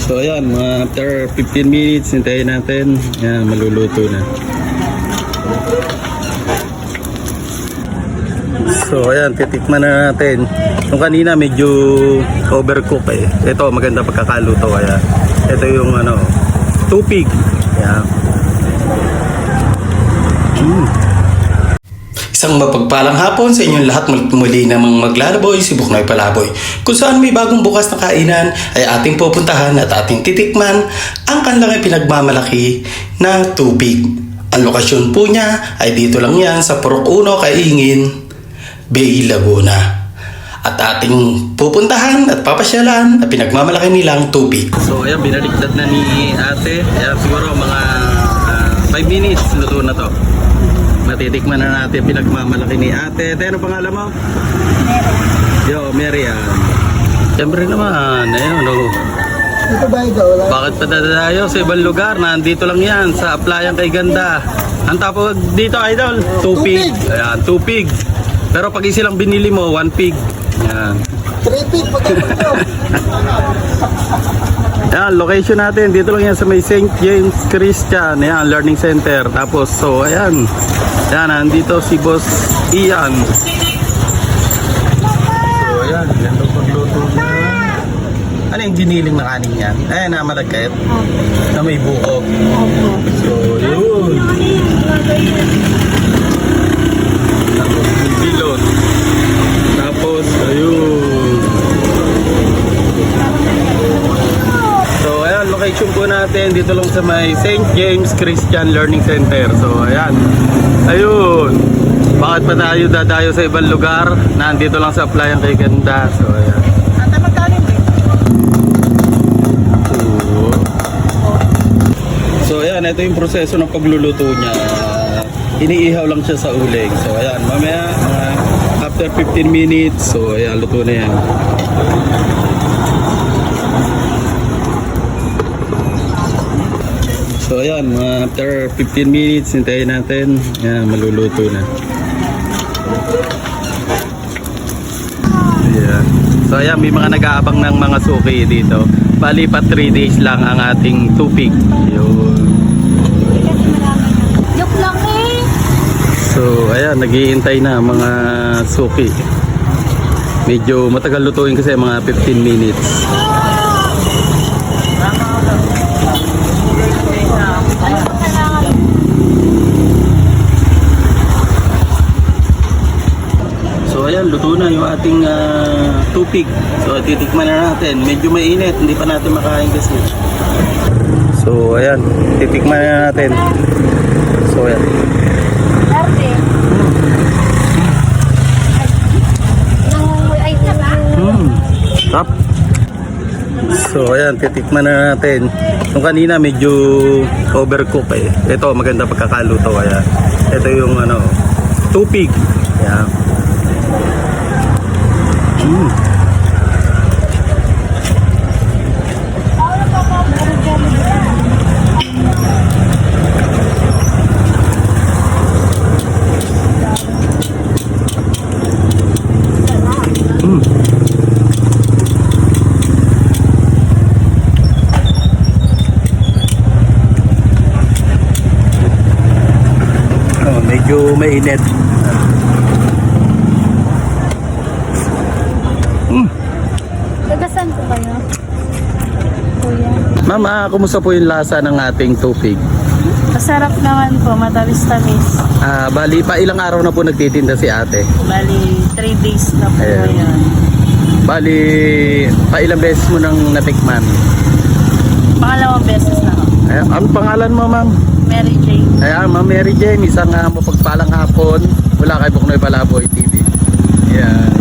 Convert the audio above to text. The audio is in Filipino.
So ayan, after 15 minutes, hintayin natin. Ayan, maluluto na. So ayan, titikman na natin. Nung kanina medyo overcook eh. Ito maganda pagkakaluto kaya. Ito yung tupig. Ayan. Isang mapagpalang hapon sa inyong lahat, muli namang maglalaboy si Buknoy Palaboy. Kung saan may bagong bukas na kainan ay ating pupuntahan at ating titikman ang kanilang pinagmamalaki na tubig. Ang lokasyon po niya ay dito lang yan sa Purok 1, Kaingin, Bay, Laguna. At ating pupuntahan at papasyalan at pinagmamalaki nilang tubig. So ayan, binaliktad na ni ate. Ayan, siguro mga 5 minutes luto na to. Matitikman na natin pinagmamalaki ni ate. Ano pangalan mo? Mary. Yo, Mary. Siyempre naman, ayun Ito ba ikaw? bakit pa dadayo sa ibang lugar? Nandito lang yan, sa Aplayan kay Ganda. Ang tapos dito, idol, tupig. Ayan, tupig. Pero pag isilang binili mo, 1 pig. Ayan. 3 pig, pagkakito. Ayan, location natin. Dito lang yan sa may St. James Christian. Ayan, Learning Center. Tapos, so, ayan. Ayan, nandito si Boss Ian. So, ayan. Ganda pagluto niya. Ano yung giniling na kanin yan? Ayan, na malagkit. Na may buko. So, yun. Tapos, yung bilot. Tapos, ayun. So, ayan, location po natin. Dito lang sa may St. James Christian Learning Center. So, ayan. Ayun. Bakit pa tayo dadayo sa ibang lugar? Nandito lang sa Aplayan kay Ganda. So, ayan. So, ayan. Ito yung proseso ng pagluluto niya. Iniihaw lang siya sa uling. So, ayan. Mamaya, after 15 minutes. So, ayan. Luto na yan. So ayan, after 15 minutes, hintayin natin. Ayan, maluluto na. Ayan. So ayan, may mga nag-aabang ng mga suki dito. Bali pa 3 days lang ang ating tupig. Yun. Joke lang eh. So ayan, naghihintay na mga suki. Medyo matagal lutuin kasi mga 15 minutes. So ayan, luto na yung ating tupig. So titikman na natin. Medyo mainit, hindi pa natin makain kasi. So ayan, titikman na natin. So ayan. Tap. So ayan, titikman na natin. Nung kanina medyo overcook eh. Ito maganda pagkakaluto kaya. Ito yung tupig. Ayan. Medyo mainit. Tagasan ko kayo? Kuya. Ma'am, kumusta po yung lasa ng ating tupig? Masarap naman po, matamis-tamis. Bali, pa ilang araw na po nagtitinda si ate? Bali, 3 days na po Ayan. ngayon. Bali, pa ilang beses mo nang natikman? Pangalawang beses na ako. Ayan, ano pangalan mo, ma'am? Mary Jane. Ayan, Ma'am Mary Jane, isang mapagpalang hapon mula kay Buknoy Palaboy TV. Ayan.